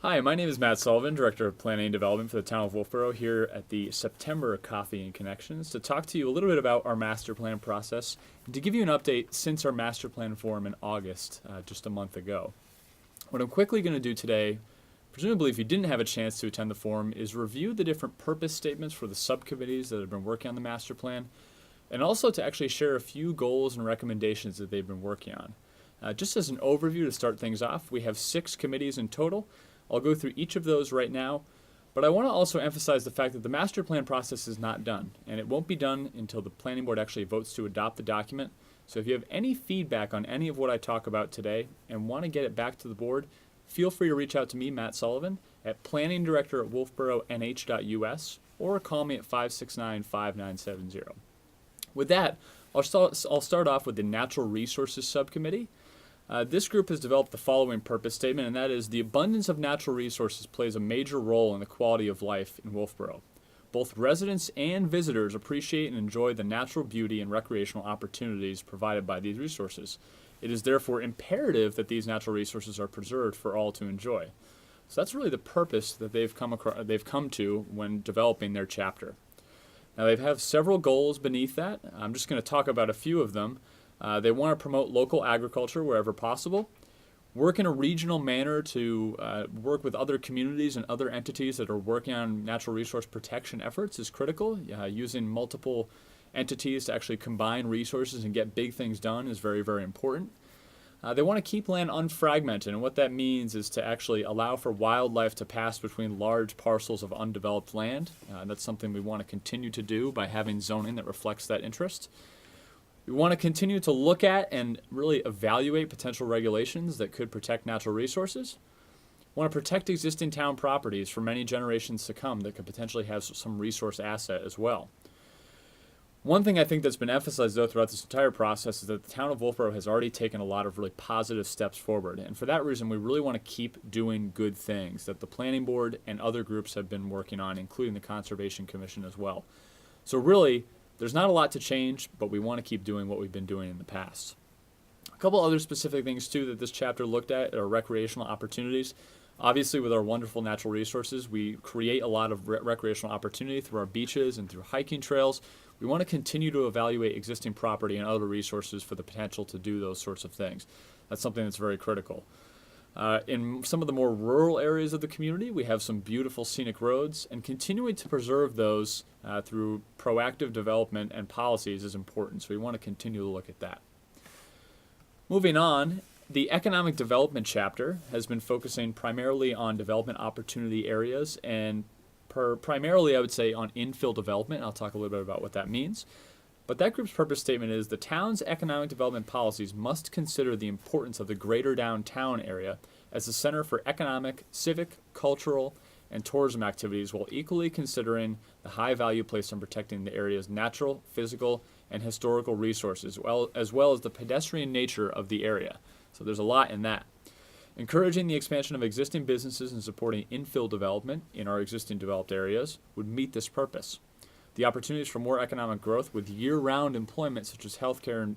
Hi, my name is Matt Sullivan, Director of Planning and Development for the town of Wolfeboro, here at the September Coffee and Connections to talk to you a little bit about our master plan process and to give you an update since our master plan forum in August, just a month ago. What I'm quickly going to do today, presumably if you didn't have a chance to attend the forum, is review the different purpose statements for the subcommittees that have been working on the master plan, and also to actually share a few goals and recommendations that they've been working on. Just as an overview to start things off, we have 6 committees in total. I'll go through each of those right now, but I want to also emphasize the fact that the master plan process is not done, and it won't be done until the planning board actually votes to adopt the document. So if you have any feedback on any of what I talk about today and want to get it back to the board, feel free to reach out to me, Matt Sullivan, at planningdirector@wolfeboro.nh.us, or call me at 569-5970. With that, I'll start off with the Natural Resources Subcommittee. This group has developed the following purpose statement, and that is the abundance of natural resources plays a major role in the quality of life in Wolfeboro. Both residents and visitors appreciate and enjoy the natural beauty and recreational opportunities provided by these resources. It is therefore imperative that these natural resources are preserved for all to enjoy. So that's really the purpose that they've come to when developing their chapter. Now they have several goals beneath that. I'm just going to talk about a few of them. They want to promote local agriculture wherever possible, work in a regional manner to work with other communities and other entities that are working on natural resource protection efforts is critical. Using multiple entities to actually combine resources and get big things done is very, very important. They want to keep land unfragmented, and what that means is to actually allow for wildlife to pass between large parcels of undeveloped land. That's something we want to continue to do by having zoning that reflects that interest. We want to continue to look at and really evaluate potential regulations that could protect natural resources. We want to protect existing town properties for many generations to come that could potentially have some resource asset as well. One thing I think that's been emphasized though throughout this entire process is that the town of Wolfeboro has already taken a lot of really positive steps forward, and for that reason we really want to keep doing good things that the planning board and other groups have been working on, including the Conservation Commission as well. So really, there's not a lot to change, but we want to keep doing what we've been doing in the past. A couple other specific things too that this chapter looked at are recreational opportunities. Obviously with our wonderful natural resources, we create a lot of recreational opportunity through our beaches and through hiking trails. We want to continue to evaluate existing property and other resources for the potential to do those sorts of things. That's something that's very critical. In some of the more rural areas of the community, we have some beautiful scenic roads, and continuing to preserve those through proactive development and policies is important, so we want to continue to look at that. Moving on, the economic development chapter has been focusing primarily on development opportunity areas and primarily, I would say, on infill development. I'll talk a little bit about what that means. But that group's purpose statement is the town's economic development policies must consider the importance of the greater downtown area as a center for economic, civic, cultural, and tourism activities while equally considering the high value placed on protecting the area's natural, physical, and historical resources, as well as the pedestrian nature of the area. So there's a lot in that. Encouraging the expansion of existing businesses and supporting infill development in our existing developed areas would meet this purpose. The opportunities for more economic growth with year-round employment such as healthcare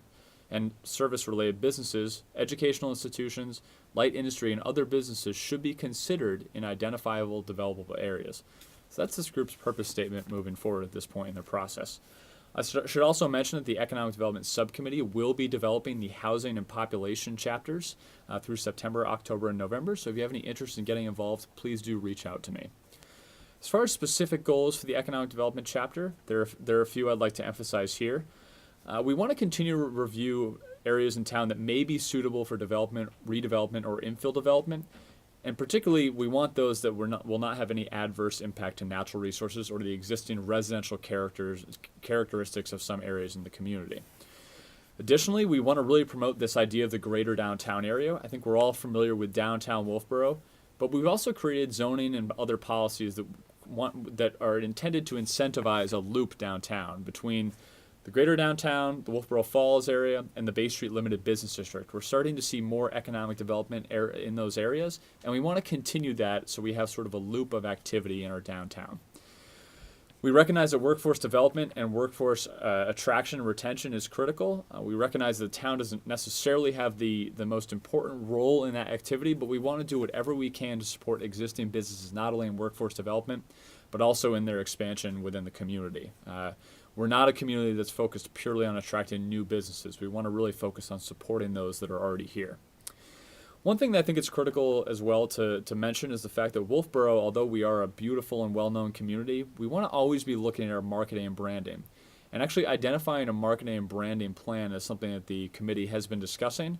and service-related businesses, educational institutions, light industry, and other businesses should be considered in identifiable developable areas. So that's this group's purpose statement moving forward at this point in their process. I should also mention that the Economic Development Subcommittee will be developing the housing and population chapters through September, October, and November. So if you have any interest in getting involved, please do reach out to me. As far as specific goals for the Economic Development chapter, there are a few I'd like to emphasize here. We want to continue to review areas in town that may be suitable for development, redevelopment, or infill development. And particularly, we want those that will not have any adverse impact to natural resources or to the existing residential characteristics of some areas in the community. Additionally, we want to really promote this idea of the greater downtown area. I think we're all familiar with downtown Wolfeboro, but we've also created zoning and other policies that are intended to incentivize a loop downtown between the greater downtown, the Wolfeboro Falls area, and the Bay Street Limited Business District. We're starting to see more economic development in those areas, and we want to continue that so we have sort of a loop of activity in our downtown. We recognize that workforce development and workforce attraction and retention is critical. We recognize that the town doesn't necessarily have the most important role in that activity, but we want to do whatever we can to support existing businesses, not only in workforce development, but also in their expansion within the community. We're not a community that's focused purely on attracting new businesses. We want to really focus on supporting those that are already here. One thing that I think is critical as well to mention is the fact that Wolfeboro, although we are a beautiful and well-known community, we want to always be looking at our marketing and branding. And actually identifying a marketing and branding plan is something that the committee has been discussing.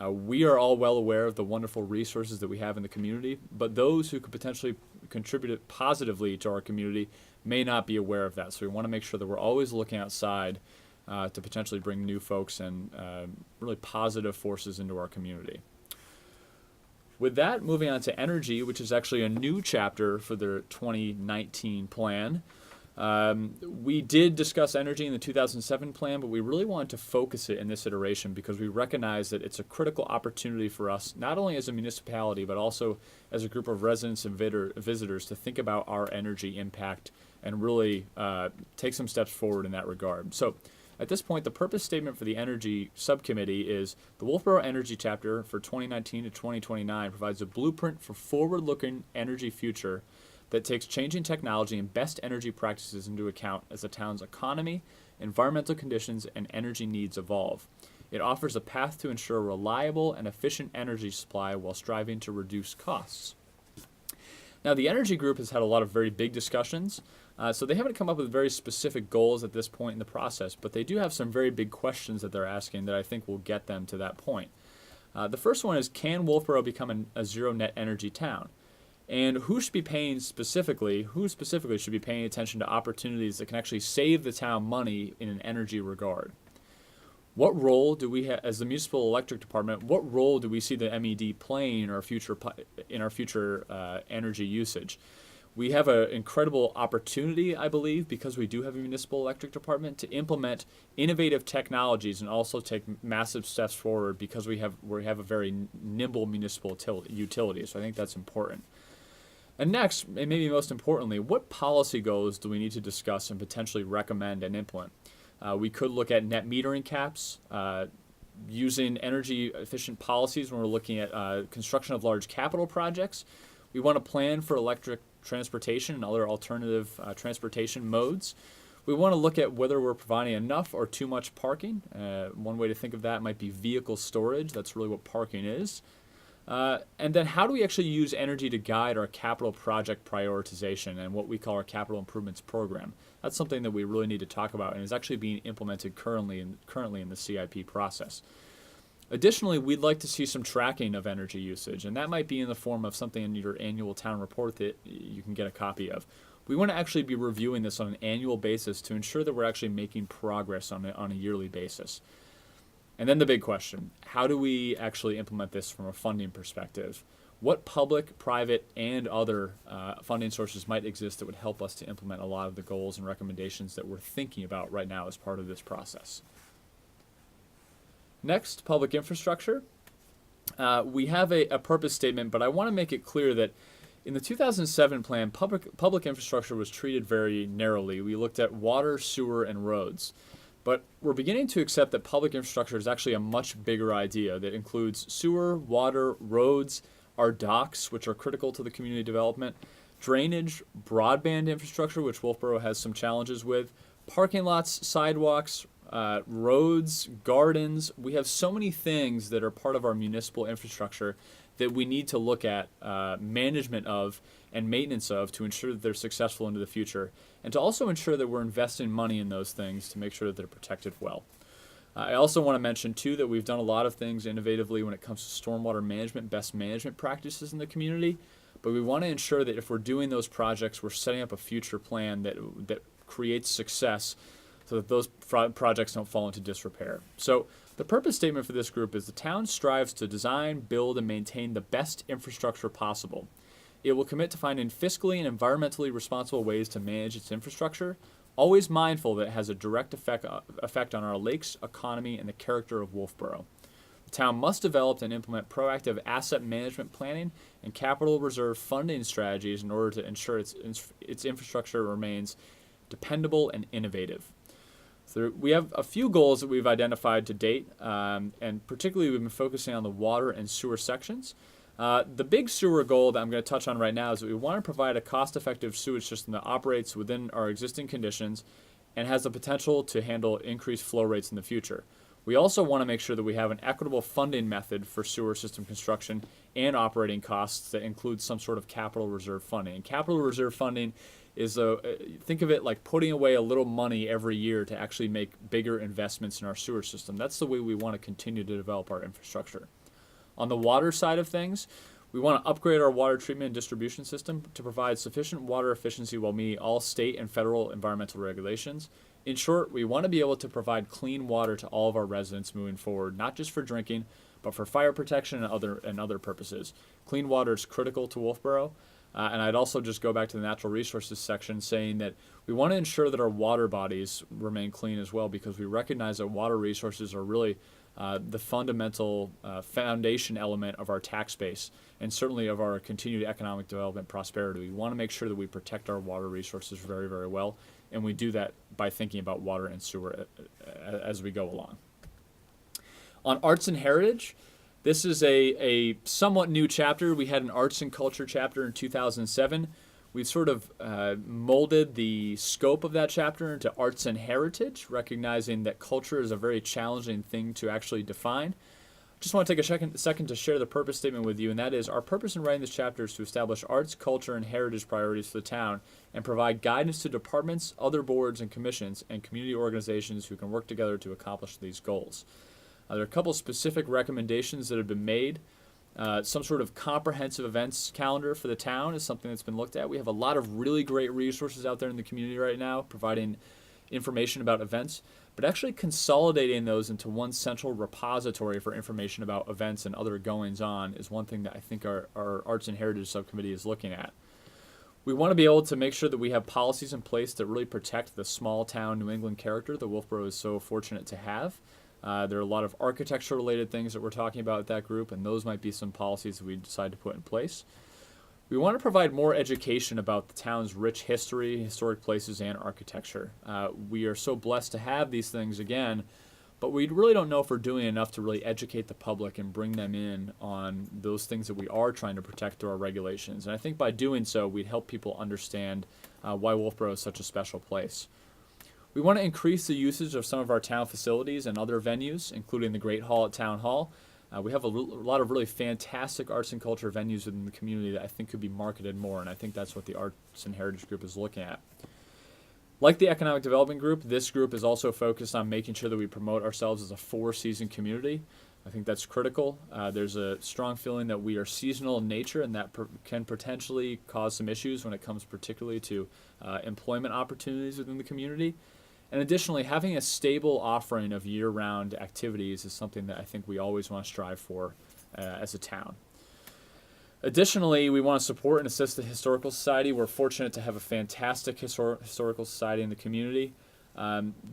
We are all well aware of the wonderful resources that we have in the community, but those who could potentially contribute positively to our community may not be aware of that. So we want to make sure that we're always looking outside to potentially bring new folks and really positive forces into our community. With that, moving on to energy, which is actually a new chapter for the 2019 plan. We did discuss energy in the 2007 plan, but we really wanted to focus it in this iteration because we recognize that it's a critical opportunity for us, not only as a municipality, but also as a group of residents and visitors to think about our energy impact and really take some steps forward in that regard. So at this point, the purpose statement for the Energy Subcommittee is the Wolfeboro Energy Chapter for 2019 to 2029 provides a blueprint for forward-looking energy future that takes changing technology and best energy practices into account as the town's economy, environmental conditions, and energy needs evolve. It offers a path to ensure reliable and efficient energy supply while striving to reduce costs. Now, the Energy Group has had a lot of very big discussions, so they haven't come up with very specific goals at this point in the process, but they do have some very big questions that they're asking that I think will get them to that point. The first one is, can Wolfeboro become a zero net energy town? And who specifically should be paying attention to opportunities that can actually save the town money in an energy regard? What role do we have as the municipal electric department? What role do we see the MED playing in our future energy usage? We have an incredible opportunity, I believe, because we do have a municipal electric department to implement innovative technologies and also take massive steps forward because we have a very nimble municipal utility. So I think that's important. And next, and maybe most importantly, what policy goals do we need to discuss and potentially recommend and implement? We could look at net metering caps, using energy efficient policies when we're looking at construction of large capital projects. We want to plan for electric transportation and other alternative transportation modes. We want to look at whether we're providing enough or too much parking. One way to think of that might be vehicle storage. That's really what parking is. And then how do we actually use energy to guide our capital project prioritization and what we call our capital improvements program? That's something that we really need to talk about and is actually being implemented currently in the CIP process. Additionally, we'd like to see some tracking of energy usage, and that might be in the form of something in your annual town report that you can get a copy of. We want to actually be reviewing this on an annual basis to ensure that we're actually making progress on a yearly basis. And then the big question, how do we actually implement this from a funding perspective? What public, private, and other funding sources might exist that would help us to implement a lot of the goals and recommendations that we're thinking about right now as part of this process? Next, public infrastructure. We have a purpose statement, but I want to make it clear that in the 2007 plan, public infrastructure was treated very narrowly. We looked at water, sewer, and roads. But we're beginning to accept that public infrastructure is actually a much bigger idea that includes sewer, water, roads, our docks, which are critical to the community development, drainage, broadband infrastructure, which Wolfeboro has some challenges with, parking lots, sidewalks, roads, gardens. We have so many things that are part of our municipal infrastructure that we need to look at management of and maintenance of to ensure that they're successful into the future, and to also ensure that we're investing money in those things to make sure that they're protected well. I also want to mention, too, that we've done a lot of things innovatively when it comes to stormwater management, best management practices in the community, but we want to ensure that if we're doing those projects, we're setting up a future plan that creates success so that those projects don't fall into disrepair. So the purpose statement for this group is the town strives to design, build, and maintain the best infrastructure possible. It will commit to finding fiscally and environmentally responsible ways to manage its infrastructure, always mindful that it has a direct effect on our lakes, economy, and the character of Wolfeboro. The town must develop and implement proactive asset management planning and capital reserve funding strategies in order to ensure its infrastructure remains dependable, and innovative. So we have a few goals that we've identified to date, and particularly we've been focusing on the water and sewer sections. The big sewer goal that I'm going to touch on right now is that we want to provide a cost-effective sewage system that operates within our existing conditions and has the potential to handle increased flow rates in the future. We also want to make sure that we have an equitable funding method for sewer system construction and operating costs that includes some sort of capital reserve funding. And capital reserve funding is think of it like putting away a little money every year to actually make bigger investments in our sewer system. That's the way we want to continue to develop our infrastructure. On the water side of things, we want to upgrade our water treatment and distribution system to provide sufficient water efficiency while meeting all state and federal environmental regulations. In short, we want to be able to provide clean water to all of our residents moving forward, not just for drinking, but for fire protection and other purposes. Clean water is critical to Wolfeboro. And I'd also just go back to the natural resources section saying that we want to ensure that our water bodies remain clean as well, because we recognize that water resources are really the fundamental foundation element of our tax base and certainly of our continued economic development prosperity. We want to make sure that we protect our water resources very, very well, and we do that by thinking about water and sewer as we go along. On arts and heritage, this is a somewhat new chapter. We had an arts and culture chapter in 2007. We've sort of molded the scope of that chapter into arts and heritage, recognizing that culture is a very challenging thing to actually define. Just want to take a second to share the purpose statement with you, and that is our purpose in writing this chapter is to establish arts, culture, and heritage priorities for the town and provide guidance to departments, other boards and commissions, and community organizations who can work together to accomplish these goals. There are a couple specific recommendations that have been made. Some sort of comprehensive events calendar for the town is something that's been looked at. We have a lot of really great resources out there in the community right now providing information about events, but actually consolidating those into one central repository for information about events and other goings-on is one thing that I think our Arts and Heritage Subcommittee is looking at. We want to be able to make sure that we have policies in place that really protect the small-town New England character that Wolfeboro is so fortunate to have. There are a lot of architecture-related things that we're talking about with that group, and those might be some policies that we decide to put in place. We want to provide more education about the town's rich history, historic places, and architecture. We are so blessed to have these things again, but we really don't know if we're doing enough to really educate the public and bring them in on those things that we are trying to protect through our regulations. And I think by doing so, we'd help people understand why Wolfeboro is such a special place. We want to increase the usage of some of our town facilities and other venues, including the Great Hall at Town Hall. We have a lot of really fantastic arts and culture venues within the community that I think could be marketed more, and I think that's what the Arts and Heritage Group is looking at. Like the Economic Development Group, this group is also focused on making sure that we promote ourselves as a four-season community. I think that's critical. There's a strong feeling that we are seasonal in nature, and that can potentially cause some issues when it comes particularly to employment opportunities within the community. And additionally, having a stable offering of year-round activities is something that I think we always want to strive for as a town. Additionally, we want to support and assist the Historical Society. We're fortunate to have a fantastic Historical Society in the community.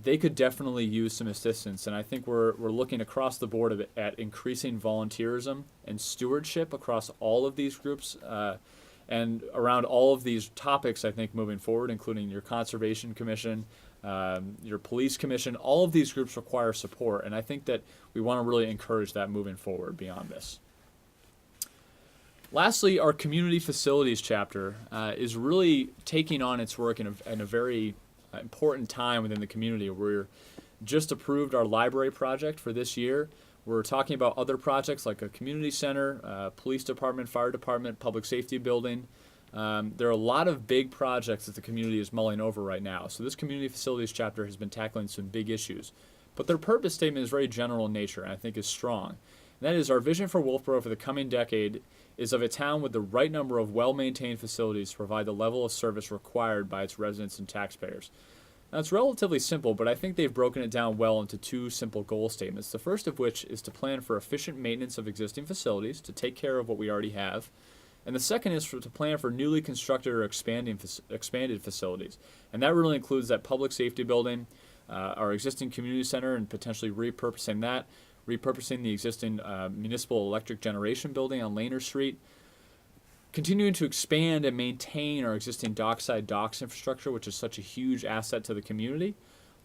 They could definitely use some assistance, and I think we're looking across the board at increasing volunteerism and stewardship across all of these groups and around all of these topics, I think, moving forward, including your Conservation Commission, your police commission. All of these groups require support, and I think that we want to really encourage that moving forward beyond this. Lastly, our community facilities chapter is really taking on its work in a very important time within the community. We're just approved our library project for this year. We're talking about other projects like a community center, police department, fire department, public safety building. There are a lot of big projects that the community is mulling over right now. So this community facilities chapter has been tackling some big issues. But their purpose statement is very general in nature and I think is strong. And that is our vision for Wolfeboro for the coming decade is of a town with the right number of well-maintained facilities to provide the level of service required by its residents and taxpayers. Now, it's relatively simple, but I think they've broken it down well into two simple goal statements. The first of which is to plan for efficient maintenance of existing facilities to take care of what we already have. And the second is to plan for newly constructed or expanded facilities. And that really includes that public safety building, our existing community center, and potentially repurposing that, repurposing the existing municipal electric generation building on Laner Street. continuing to expand and maintain our existing dockside docks infrastructure, which is such a huge asset to the community.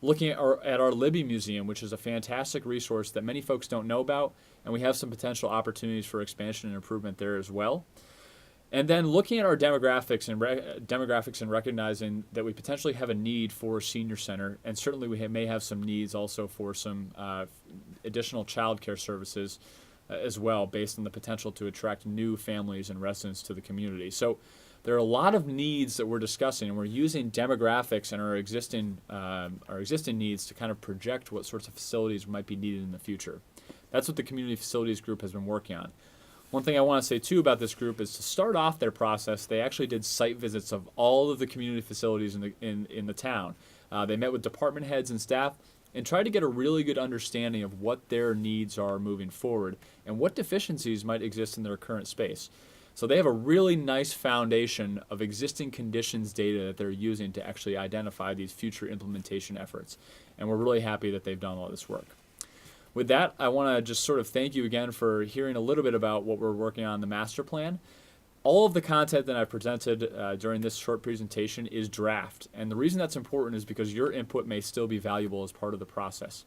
Looking at our Libby Museum, which is a fantastic resource that many folks don't know about, and we have some potential opportunities for expansion and improvement there as well. And then looking at our demographics and recognizing that we potentially have a need for a senior center, and certainly we may have some needs also for some additional child care services as well, based on the potential to attract new families and residents to the community. So there are a lot of needs that we're discussing, and we're using demographics and our existing needs to kind of project what sorts of facilities might be needed in the future. That's what the Community Facilities Group has been working on. One thing I want to say too about this group is to start off their process, they actually did site visits of all of the community facilities in the town. They met with department heads and staff and tried to get a really good understanding of what their needs are moving forward and what deficiencies might exist in their current space. So they have a really nice foundation of existing conditions data that they're using to actually identify these future implementation efforts. And we're really happy that they've done all this work. With that, I want to just sort of thank you again for hearing a little bit about what we're working on in the master plan. All of the content that I presented during this short presentation is draft, and the reason that's important is because your input may still be valuable as part of the process.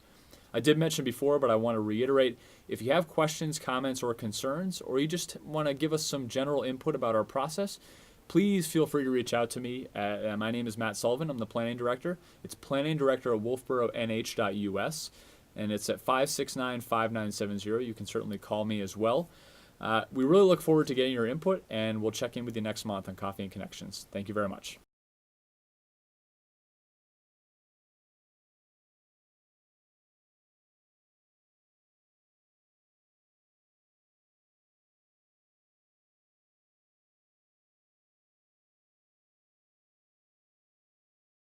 I did mention before, but I want to reiterate, if you have questions, comments, or concerns, or you just want to give us some general input about our process, please feel free to reach out to me. My name is Matt Sullivan. I'm the Planning Director. It's Planning Director at wolfeboronh.us. And it's at 569-5970. You can certainly call me as well. We really look forward to getting your input, and we'll check in with you next month on Coffee and Connections. Thank you very much.